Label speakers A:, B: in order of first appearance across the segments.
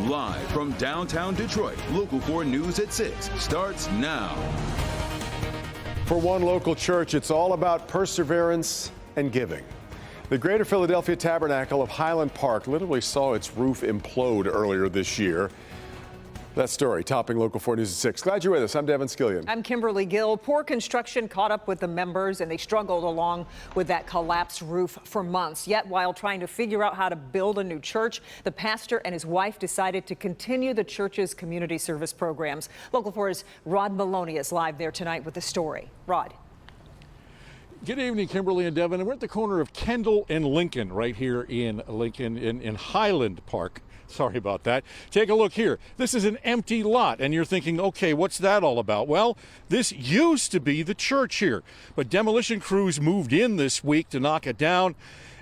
A: Live from downtown Detroit, Local 4 News at 6 starts now.
B: For one local church, it's all about perseverance and giving. The Greater Philadelphia Tabernacle of Highland Park literally saw its roof implode earlier this year. That story topping Local 4 News at 6. Glad you're with us. I'm Devin Skillian.
C: I'm Kimberly Gill. Poor construction caught up with the members, and they struggled along with that collapsed roof for months. Yet, while trying to figure out how to build a new church, the pastor and his wife decided to continue the church's community service programs. Local 4's Rod Maloney is live there tonight with the story. Rod.
D: Good evening, Kimberly and Devin. We're at the corner of Kendall and Lincoln, right here in Lincoln, in Highland Park. Sorry about that. Take a look here. This is an empty lot, and you're thinking, okay, what's that all about? Well, this used to be the church here, but demolition crews moved in this week to knock it down.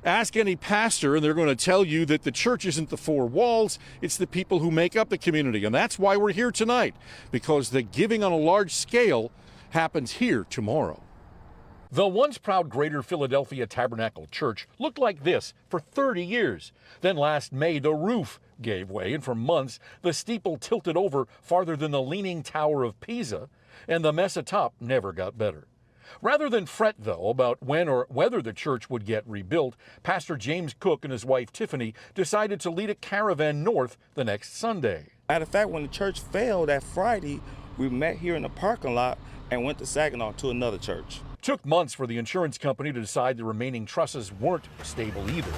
D: Ask any pastor, and they're going to tell you that the church isn't the four walls, it's the people who make up the community. And that's why we're here tonight, because the giving on a large scale happens here tomorrow. The once proud Greater Philadelphia Tabernacle Church looked like this for 30 years. Then last May, the roof gave way, and for months, the steeple tilted over farther than the Leaning Tower of Pisa, and the mess atop never got better. Rather than fret, though, about when or whether the church would get rebuilt, Pastor James Cook and his wife Tiffany decided to lead a caravan north the next Sunday.
E: Matter of fact, when the church failed that Friday, we met here in the parking lot and went to Saginaw to another church.
D: Took months for the insurance company to decide the remaining trusses weren't stable either.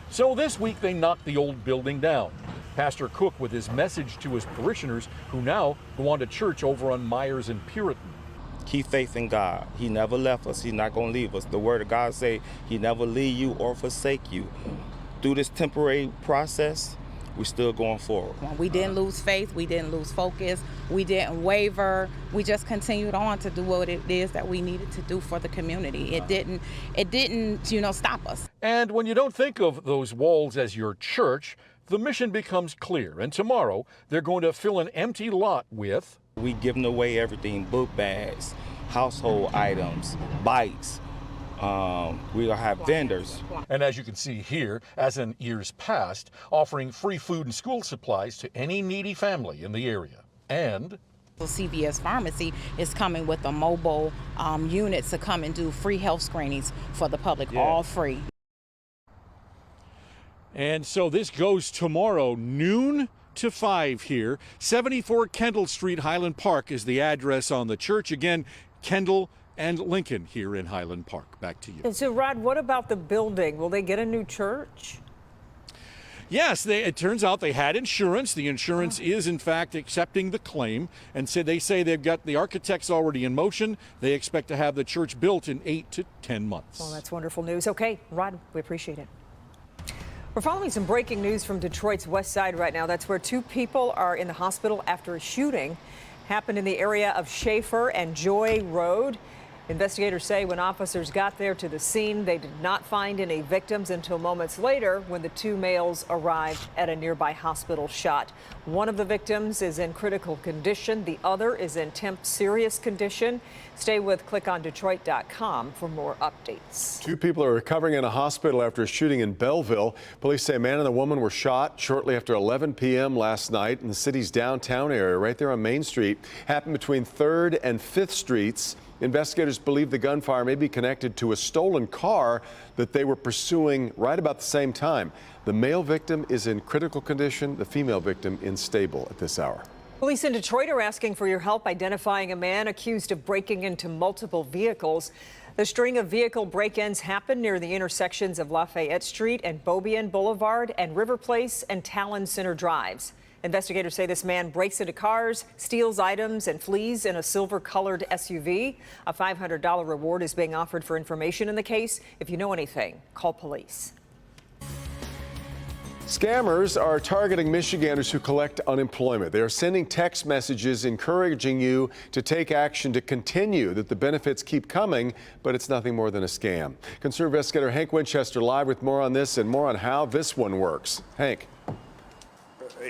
D: So this week they knocked the old building down. Pastor Cook with his message to his parishioners, who now go on to church over on Myers and Puritan.
E: Keep faith in God. He never left us. He's not going to leave us. The word of God say he never leave you or forsake you. Through this temporary process, we're still going forward.
F: We didn't lose faith. We didn't lose focus. We didn't waver. We just continued on to do what it is that we needed to do for the community. It didn't, stop us.
D: And when you don't think of those walls as your church, the mission becomes clear. And tomorrow, they're going to fill an empty lot with...
E: We giving away everything: book bags, household items, bikes. We're going to have vendors.
D: And as you can see here, as in years past, offering free food and school supplies to any needy family in the area. And
F: CVS Pharmacy is coming with a mobile unit to come and do free health screenings for the public, all free.
D: And so this goes tomorrow, noon to 5 here. 74 Kendall Street, Highland Park is the address on the church. Again, Kendall and Lincoln here in Highland Park. Back to you.
C: And so, Rod, what about the building? Will they get a new church?
D: Yes, it turns out they had insurance. The insurance is, in fact, accepting the claim. And so they say they've got the architects already in motion. They expect to have the church built in 8 to 10 months.
C: Well, that's wonderful news. Okay, Rod, we appreciate it. We're following some breaking news from Detroit's west side right now. That's where 2 people are in the hospital after a shooting happened in the area of Schaefer and Joy Road. Investigators say when officers got there to the scene, they did not find any victims until moments later when the 2 males arrived at a nearby hospital shot. One of the victims is in critical condition. The other is in temp serious condition. Stay with clickondetroit.com for more updates.
B: 2 people are recovering in a hospital after a shooting in Belleville. Police say a man and a woman were shot shortly after 11 p.m. last night in the city's downtown area, right there on Main Street. Happened between 3rd and 5th Streets. Investigators believe the gunfire may be connected to a stolen car that they were pursuing right about the same time. The male victim is in critical condition, the female victim unstable at this hour.
C: Police in Detroit are asking for your help identifying a man accused of breaking into multiple vehicles. The string of vehicle break-ins happened near the intersections of Lafayette Street and Beaubien Boulevard and River Place and Talon Center Drives. Investigators say this man breaks into cars, steals items, and flees in a silver-colored SUV. A $500 reward is being offered for information in the case. If you know anything, call police.
B: Scammers are targeting Michiganders who collect unemployment. They are sending text messages encouraging you to take action to continue, that the benefits keep coming, but it's nothing more than a scam. Concerned investigator Hank Winchester live with more on this and more on how this one works. Hank.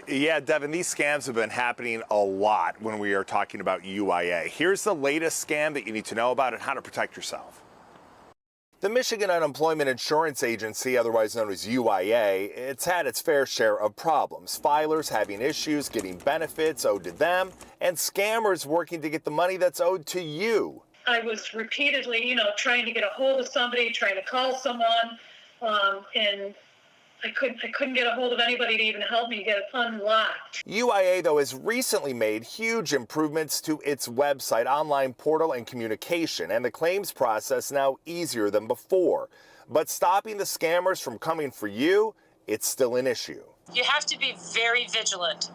G: Yeah, Devin, these scams have been happening a lot when we are talking about UIA. Here's the latest scam that you need to know about and how to protect yourself. The Michigan Unemployment Insurance Agency, otherwise known as UIA, it's had its fair share of problems. Filers having issues getting benefits owed to them, and scammers working to get the money that's owed to you.
H: I was repeatedly, trying to get a hold of somebody, trying to call someone, and I couldn't get a hold of anybody to even help me get it unlocked.
G: UIA, though, has recently made huge improvements to its website, online portal, and communication, and the claims process now easier than before. But stopping the scammers from coming for you, it's still an issue.
I: You have to be very vigilant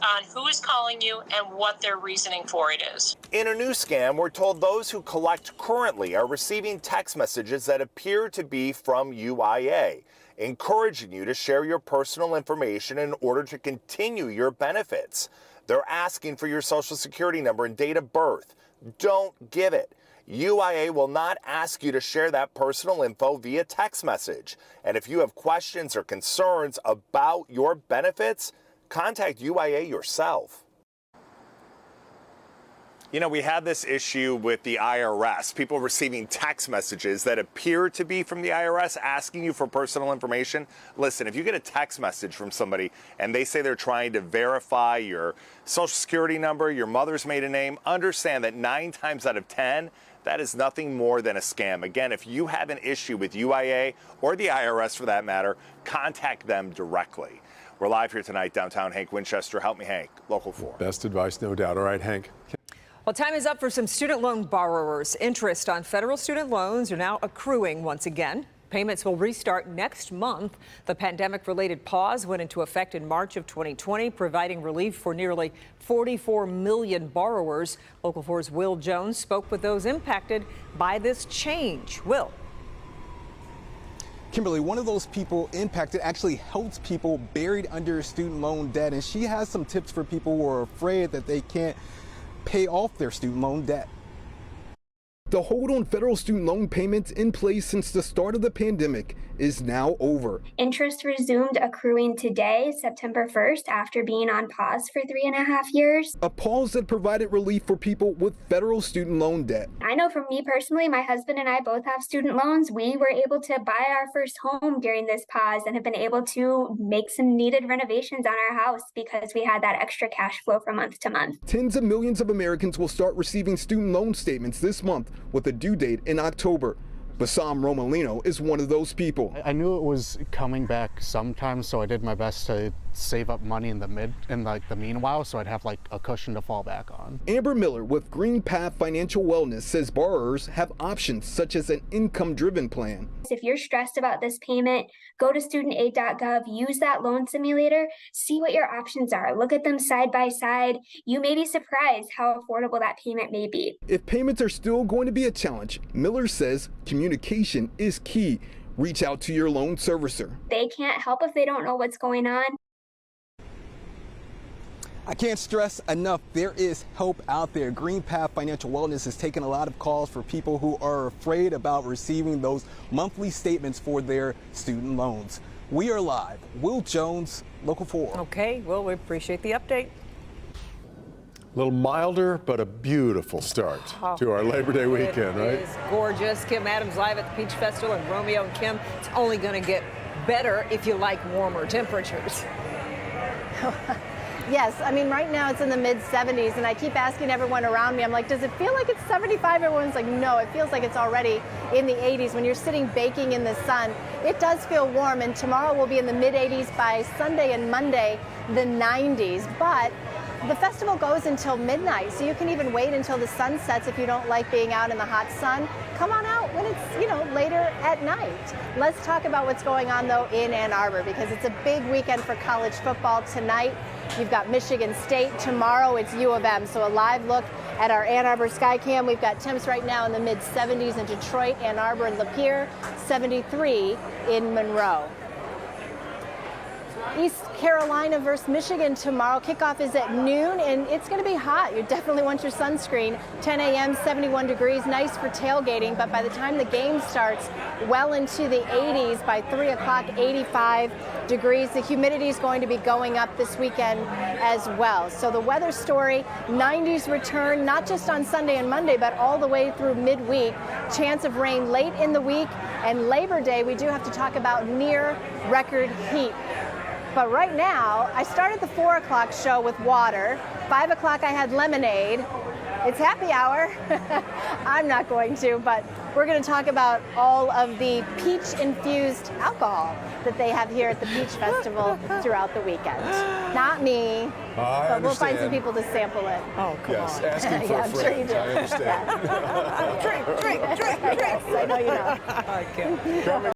I: on who is calling you and what their reasoning for it is.
G: In a new scam, we're told those who collect currently are receiving text messages that appear to be from UIA, encouraging you to share your personal information in order to continue your benefits. They're asking for your social security number and date of birth. Don't give it. UIA will not ask you to share that personal info via text message. And if you have questions or concerns about your benefits, contact UIA yourself. We had this issue with the IRS, people receiving text messages that appear to be from the IRS asking you for personal information. Listen, if you get a text message from somebody and they say they're trying to verify your social security number, your mother's maiden name, understand that 9 times out of 10, that is nothing more than a scam. Again, if you have an issue with UIA or the IRS for that matter, contact them directly. We're live here tonight, downtown. Hank Winchester. Help me, Hank. Local 4.
B: Best advice, no doubt. All right, Hank.
C: Well, time is up for some student loan borrowers. Interest on federal student loans are now accruing once again. Payments will restart next month. The pandemic-related pause went into effect in March of 2020, providing relief for nearly 44 million borrowers. Local 4's Will Jones spoke with those impacted by this change. Will.
J: Kimberly, one of those people impacted actually helps people buried under student loan debt, and she has some tips for people who are afraid that they can't pay off their student loan debt.
K: The hold on federal student loan payments in place since the start of the pandemic is now over.
L: Interest resumed accruing today, September 1st, after being on pause for 3.5 years.
K: A pause that provided relief for people with federal student loan debt.
L: I know for me personally, my husband and I both have student loans. We were able to buy our first home during this pause and have been able to make some needed renovations on our house because we had that extra cash flow from month to month.
K: Tens of millions of Americans will start receiving student loan statements this month with a due date in October. Bassam Romalino is one of those people.
M: I knew it was coming back sometime, so I did my best to save up money in the meanwhile, so I'd have a cushion to fall back on.
K: Amber Miller with Green Path Financial Wellness says borrowers have options such as an income-driven plan.
L: If you're stressed about this payment, go to studentaid.gov, use that loan simulator, see what your options are. Look at them side by side. You may be surprised how affordable that payment may be.
K: If payments are still going to be a challenge, Miller says communication is key. Reach out to your loan servicer.
L: They can't help if they don't know what's going on.
J: I can't stress enough, there is help out there. Green Path Financial Wellness is taking a lot of calls for people who are afraid about receiving those monthly statements for their student loans. We are live. Will Jones, Local 4.
C: Okay, well, we appreciate the update.
B: A little milder, but a beautiful start to our Labor Day weekend, right?
C: It is gorgeous. Kim Adams live at the Peach Festival, and Romeo and Kim, it's only going to get better if you like warmer temperatures.
N: Yes, I mean, right now it's in the mid-70s, and I keep asking everyone around me, I'm like, does it feel like it's 75? Everyone's like, no, it feels like it's already in the 80s. When you're sitting baking in the sun, it does feel warm, and tomorrow we'll be in the mid-80s, by Sunday and Monday, the 90s. But the festival goes until midnight, so you can even wait until the sun sets if you don't like being out in the hot sun. Come on out when it's, later at night. Let's talk about what's going on, though, in Ann Arbor, because it's a big weekend for college football tonight. You've got Michigan State. Tomorrow it's U of M. So a live look at our Ann Arbor Skycam. We've got temps right now in the mid-70s in Detroit, Ann Arbor, and Lapeer, 73 in Monroe. East Carolina versus Michigan tomorrow. Kickoff is at noon, and it's going to be hot. You definitely want your sunscreen. 10 a.m., 71 degrees, nice for tailgating, but by the time the game starts, well into the 80s. By 3 o'clock, 85 degrees. The humidity is going to be going up this weekend as well. So the weather story, 90s return, not just on Sunday and Monday, but all the way through midweek. Chance of rain late in the week, And Labor Day, we do have to talk about near record heat. But right now, I started the 4 o'clock show with water. 5 o'clock, I had lemonade. It's happy hour. I'm not going to, but we're going to talk about all of the peach-infused alcohol that they have here at the Peach Festival throughout the weekend. Not me, but we'll find some people to sample it.
C: Oh, come
B: Yes,
C: on.
B: asking for
N: Yeah,
B: a
N: I'm sure
B: friend.
N: you do.
B: I understand.
C: Drink.
N: Yes, I know you know.
C: I can't.